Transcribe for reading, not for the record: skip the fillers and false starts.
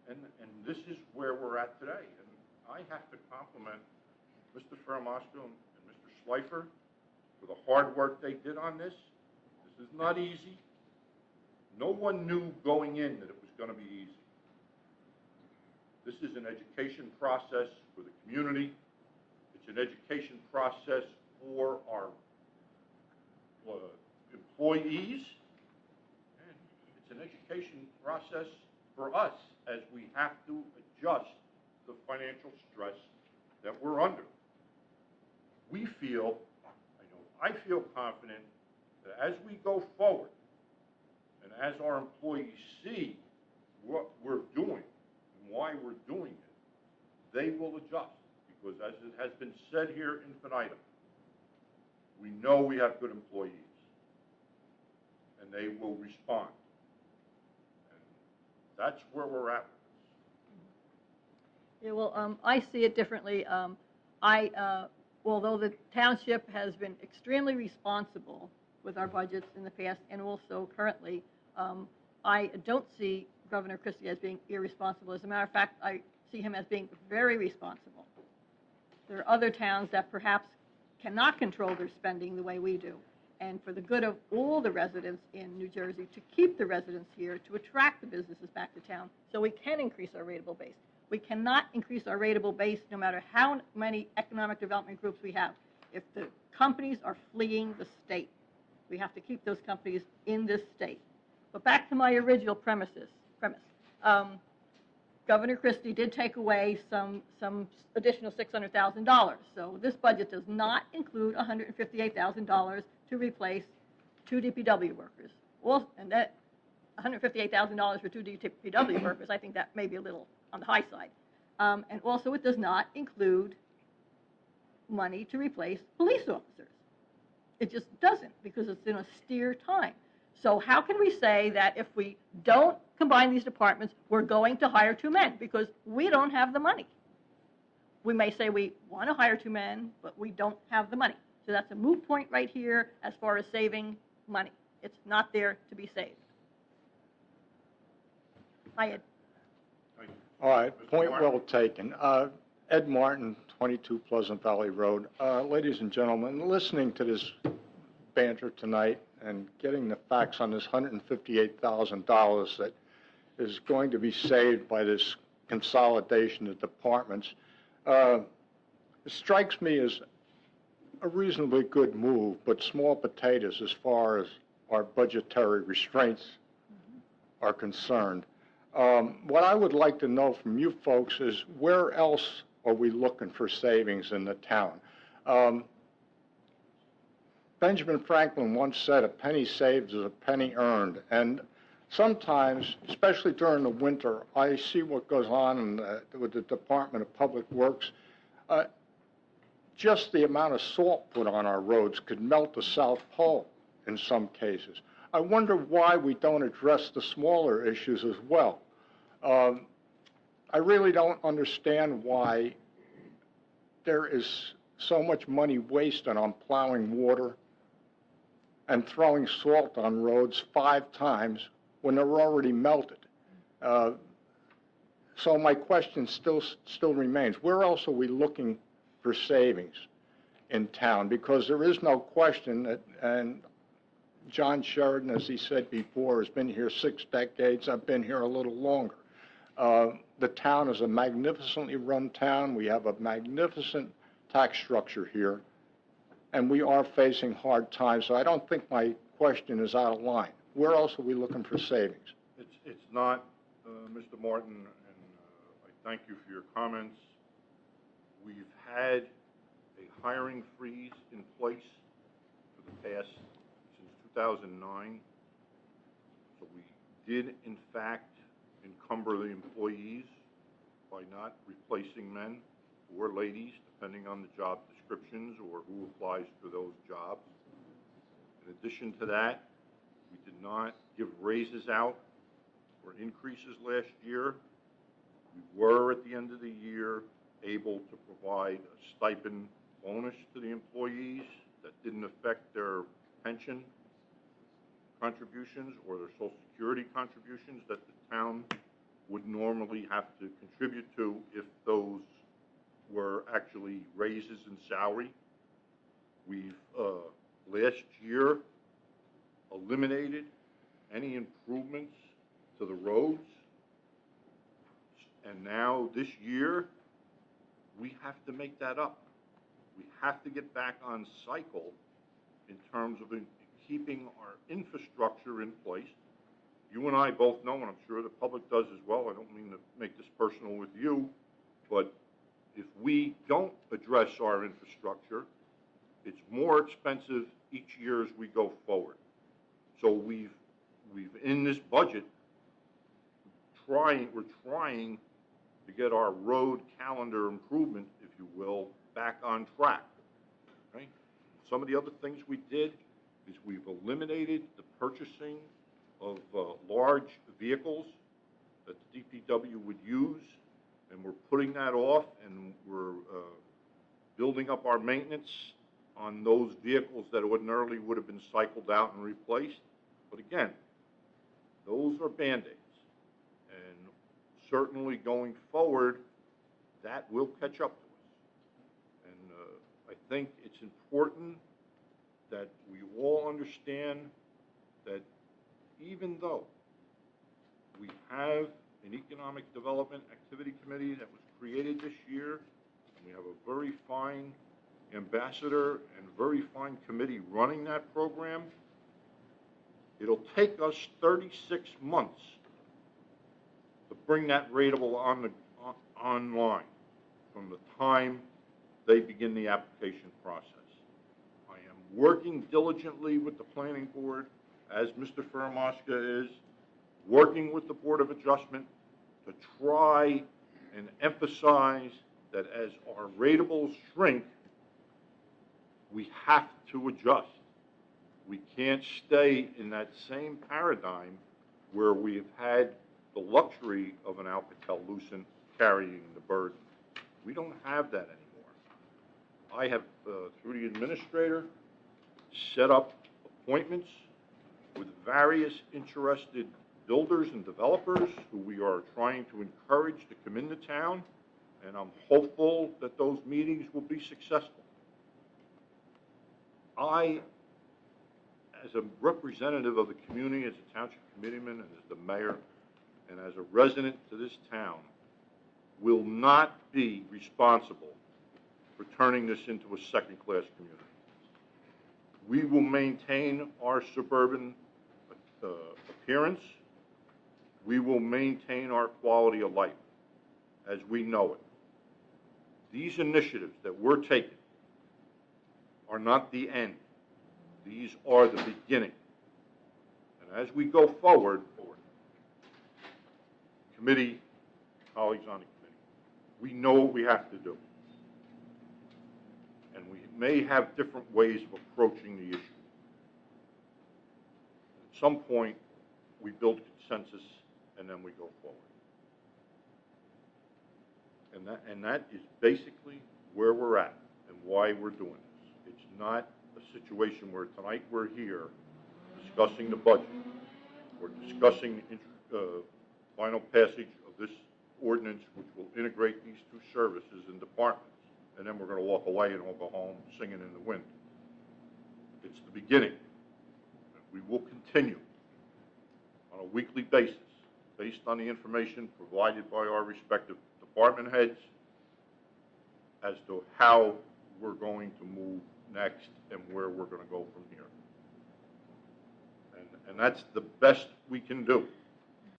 And this is where we're at today. And I have to compliment Mr. Fairmosco and Mr. Schleifer for the hard work they did on this. This is not easy. No one knew going in that it was going to be easy. This is an education process for the community. It's an education process for our employees. And it's an education process for us as we have to adjust the financial stress that we're under. We feel, I feel confident that as we go forward and as our employees see what we're doing and why we're doing it, they will adjust. Because as it has been said here infinitum, we know we have good employees and they will respond. And that's where we're at with this. Yeah, well, I see it differently. Although the township has been extremely responsible with our budgets in the past and also currently, I don't see Governor Christie as being irresponsible. As a matter of fact, I see him as being very responsible. There are other towns that perhaps cannot control their spending the way we do. And for the good of all the residents in New Jersey, to keep the residents here, to attract the businesses back to town, so we can increase our rateable base. We cannot increase our rateable base no matter how many economic development groups we have. If the companies are fleeing the state, we have to keep those companies in this state. But back to my original premise. Governor Christie did take away some additional $600,000. So this budget does not include $158,000 to replace 2 DPW workers. Well, and that $158,000 for 2 DPW workers, I think that may be a little on the high side. And also it does not include money to replace police officers. It just doesn't, because it's an austere time. So how can we say that if we don't combine these departments, we're going to hire 2 men? Because we don't have the money. We may say we want to hire 2 men, but we don't have the money. So that's a moot point right here as far as saving money. It's not there to be saved. Hi, Ed. All right, point well taken. Ed Martin, 22 Pleasant Valley Road. Ladies and gentlemen, listening to this banter tonight and getting the facts on this $158,000 that is going to be saved by this consolidation of departments, it strikes me as a reasonably good move, but small potatoes as far as our budgetary restraints are concerned. What I would like to know from you folks is where else are we looking for savings in the town? Benjamin Franklin once said, "A penny saved is a penny earned." And sometimes, especially during the winter, I see what goes on with the Department of Public Works. Just the amount of salt put on our roads could melt the South Pole in some cases. I wonder why we don't address the smaller issues as well. I really don't understand why there is so much money wasted on plowing water and throwing salt on roads 5 times when they're already melted. So my question still remains, where else are we looking for savings in town? Because there is no question that, and John Sheridan, as he said before, has been here 6 decades. I've been here a little longer. The town is a magnificently run town. We have a magnificent tax structure here, and we are facing hard times. So I don't think my question is out of line. Where else are we looking for savings? It's not, Mr. Martin, and I thank you for your comments. We've had a hiring freeze in place for the past, since 2009. So we did, in fact, encumber the employees by not replacing men or ladies, depending on the job descriptions or who applies for those jobs. In addition to that, we did not give raises out or increases last year. We were, at the end of the year, able to provide a stipend bonus to the employees that didn't affect their pension contributions or their Social Security contributions that the town would normally have to contribute to if those were actually raises in salary. We've, last year, eliminated any improvements to the roads. And now, this year, we have to make that up. We have to get back on cycle in terms of keeping our infrastructure in place. You and I both know, and I'm sure the public does as well, I don't mean to make this personal with you, but if we don't address our infrastructure, it's more expensive each year as we go forward. So we've in this budget, we're trying to get our road calendar improvement, if you will, back on track. Okay? Some of the other things we did is we've eliminated the purchasing of large vehicles that the DPW would use, and we're putting that off, and we're building up our maintenance on those vehicles that ordinarily would have been cycled out and replaced. But again, those are Band-Aids. And certainly going forward, that will catch up to us. And I think it's important that we all understand that even though we have an Economic Development Activity Committee that was created this year, and we have a very fine ambassador and very fine committee running that program, it'll take us 36 months to bring that rateable online from the time they begin the application process. I am working diligently with the Planning Board, as Mr. Firmaska is, working with the Board of Adjustment to try and emphasize that as our ratables shrink, we have to adjust. We can't stay in that same paradigm where we have had the luxury of an Alcatel-Lucent carrying the burden. We don't have that anymore. I have, through the administrator, set up appointments with various interested builders and developers who we are trying to encourage to come into town, and I'm hopeful that those meetings will be successful. I, as a representative of the community, as a township committeeman, and as the mayor, and as a resident to this town, will not be responsible for turning this into a second-class community. We will maintain our suburban appearance. We will maintain our quality of life as we know it. These initiatives that we're taking are not the end. These are the beginning. And as we go forward, committee, colleagues on the committee, we know what we have to do. And we may have different ways of approaching the issue. At some point, we build consensus, and then we go forward. And that is basically where we're at and why we're doing this. It's not a situation where tonight we're here discussing the budget or discussing final passage of this ordinance, which will integrate these two services and departments, and then we're going to walk away and all go home singing in the wind. It's the beginning. We will continue on a weekly basis, based on the information provided by our respective department heads, as to how we're going to move next and where we're going to go from here. And that's the best we can do.